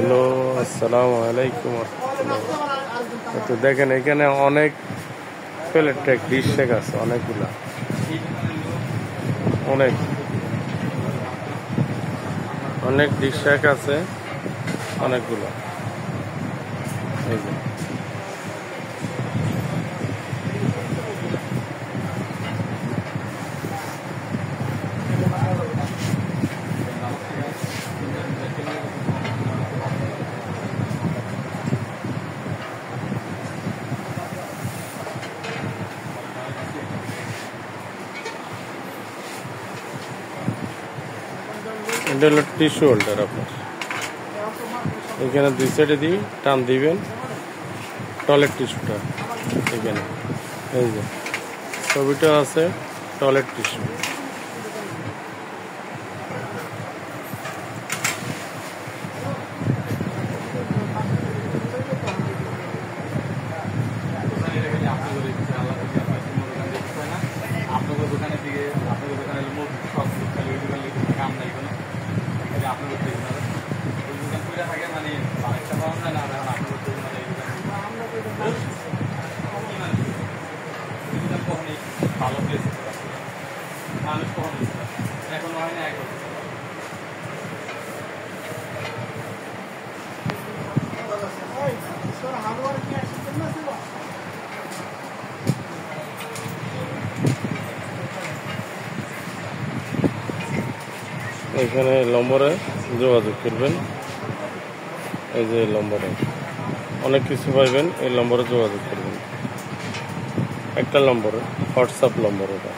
Hello, আসসালামু আলাইকুম। তো দেখেন এখানে অনেক প্লেট ট্যাগ ডিশ ট্যাগ আছে, অনেকগুলা, অনেক অনেক ডিশ ট্যাগ আছে অনেকগুলো। এই যে এটা হলো টিস্যু হোল্ডার। আপনার এখানে দুই সাইডে দিয়ে টান দিবেন টয়লেট টিস্যুটা। এখানে এই যে ছবিটা আছে টয়লেট টিস্যু। আপনাদের দোকানে দিকে আপনাদের দোকানে সব কাম নাই কোনো আপনাদের দোকান করে থাকে মানে বাড়িটা পাওয়া যায় না। আপনাদের দোকানে কখনই ভালো প্লেস মানুষ কখনই এখন হয় না। এখন এখানে নম্বরে যোগাযোগ করবেন। এই যে নম্বরে অনেক কিছু পাইবেন, এই নম্বরে যোগাযোগ করবেন। একটা নম্বরে হোয়াটসঅ্যাপ নম্বর এটা।